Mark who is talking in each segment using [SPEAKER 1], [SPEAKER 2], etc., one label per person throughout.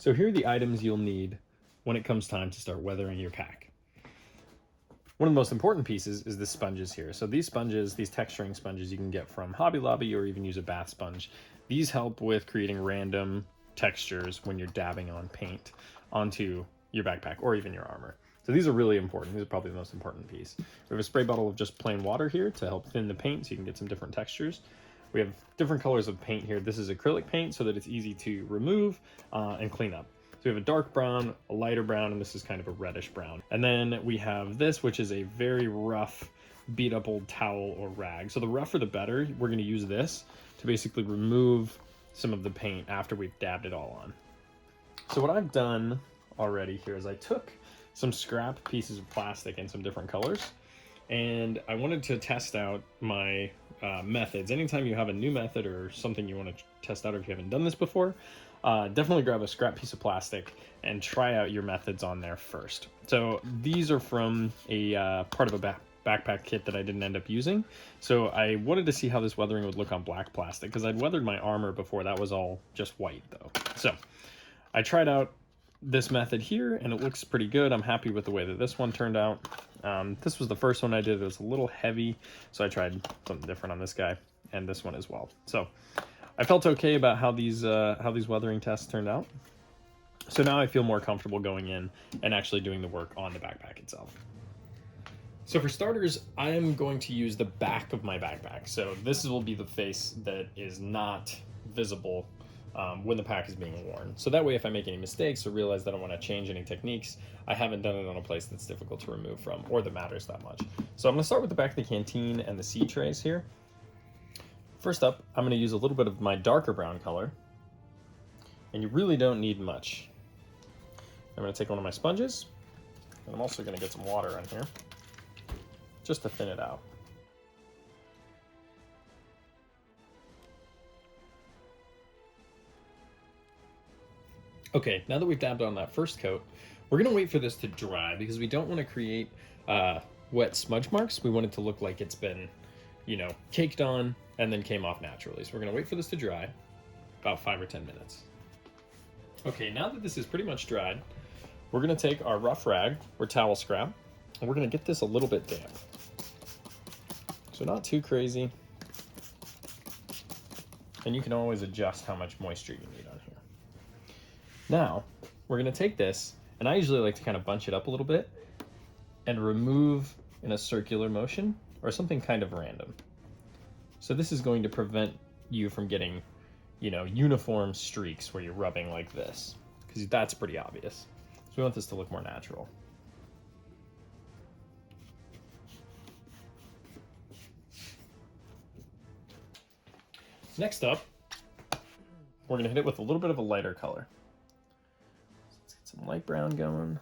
[SPEAKER 1] So here are the items you'll need when it comes time to start weathering your pack. One of the most important pieces is the sponges here. So these sponges, these texturing sponges you can get from Hobby Lobby or even use a bath sponge. These help with creating random textures when you're dabbing on paint onto your backpack or even your armor. So these are really important. These are probably the most important piece. We have a spray bottle of just plain water here to help thin the paint so you can get some different textures. We have different colors of paint here. This is acrylic paint so that it's easy to remove and clean up. So we have a dark brown, a lighter brown, and this is kind of a reddish brown. And then we have this, which is a very rough, beat up old towel or rag. So the rougher the better. We're gonna use this to basically remove some of the paint after we've dabbed it all on. So what I've done already here is I took some scrap pieces of plastic in some different colors, and I wanted to test out my methods. Anytime you have a new method or something you want to test out, or if you haven't done this before, definitely grab a scrap piece of plastic and try out your methods on there first. So these are from a part of a backpack kit that I didn't end up using. So I wanted to see how this weathering would look on black plastic, because I'd weathered my armor before. That was all just white though. So I tried out this method here and it looks pretty good. I'm happy with the way that this one turned out. This was the first one I did. It was a little heavy, so I tried something different on this guy and this one as well. So I felt okay about how these weathering tests turned out. So now I feel more comfortable going in and actually doing the work on the backpack itself. So for starters, I am going to use the back of my backpack. So this will be the face that is not visible when the pack is being worn. So that way, if I make any mistakes or realize that I want to change any techniques, I haven't done it on a place that's difficult to remove from or that matters that much. So I'm going to start with the back of the canteen and the seed trays here. First up, I'm going to use a little bit of my darker brown color, and you really don't need much. I'm going to take one of my sponges, and I'm also going to get some water on here just to thin it out. Okay, now that we've dabbed on that first coat, we're gonna wait for this to dry because we don't want to create wet smudge marks. We want it to look like it's been, caked on and then came off naturally. So we're gonna wait for this to dry, about 5 or 10 minutes. Okay, now that this is pretty much dried, we're gonna take our rough rag or towel scrap, and we're gonna get this a little bit damp. So not too crazy. And you can always adjust how much moisture you need on here. Now, we're gonna take this, and I usually like to kind of bunch it up a little bit and remove in a circular motion or something kind of random. So this is going to prevent you from getting, uniform streaks where you're rubbing like this, because that's pretty obvious. So we want this to look more natural. Next up, we're gonna hit it with a little bit of a lighter color. Let's get some light brown going.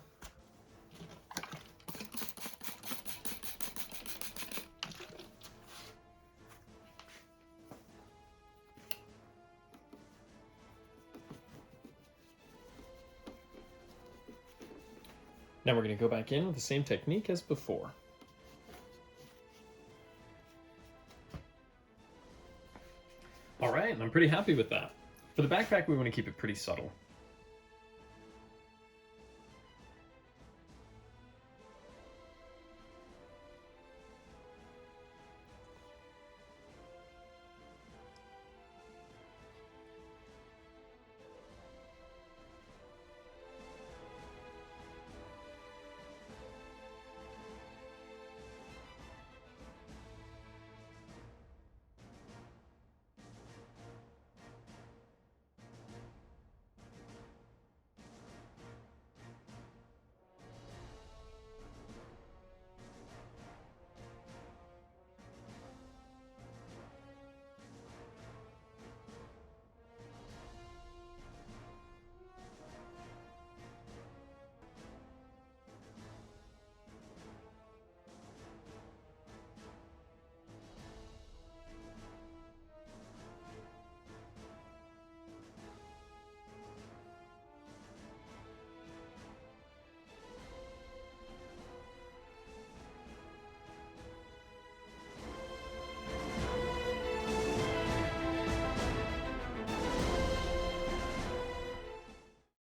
[SPEAKER 1] Now we're going to go back in with the same technique as before. All right, and I'm pretty happy with that. For the backpack, we want to keep it pretty subtle.